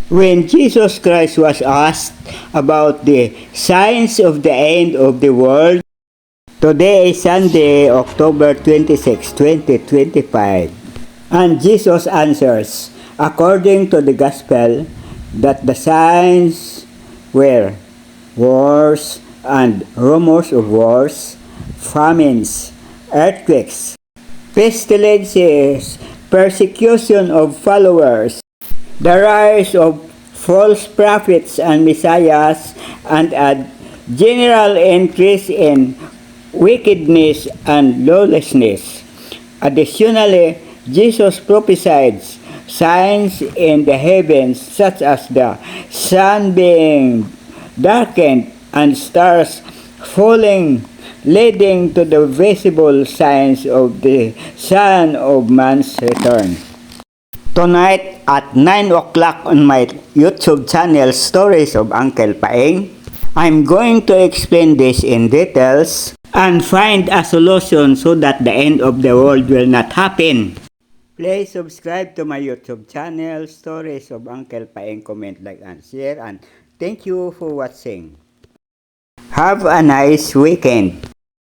When Jesus Christ was asked about the signs of the end of the world, today is Sunday, October 26, 2025, and Jesus answers, according to the Gospel, that the signs were wars and rumors of wars, famines, earthquakes, pestilences, persecution of followers, the rise of false prophets and messiahs, and a general increase in wickedness and lawlessness. Additionally, Jesus prophesied signs in the heavens such as the sun being darkened and stars falling, leading to the visible signs of the Son of Man's return. Tonight at 9 o'clock on my YouTube channel, Stories of Uncle Paeng, I'm going to explain this in details and find a solution so that the end of the world will not happen. Please subscribe to my YouTube channel, Stories of Uncle Paeng, comment, like, and share, and thank you for watching. Have a nice weekend.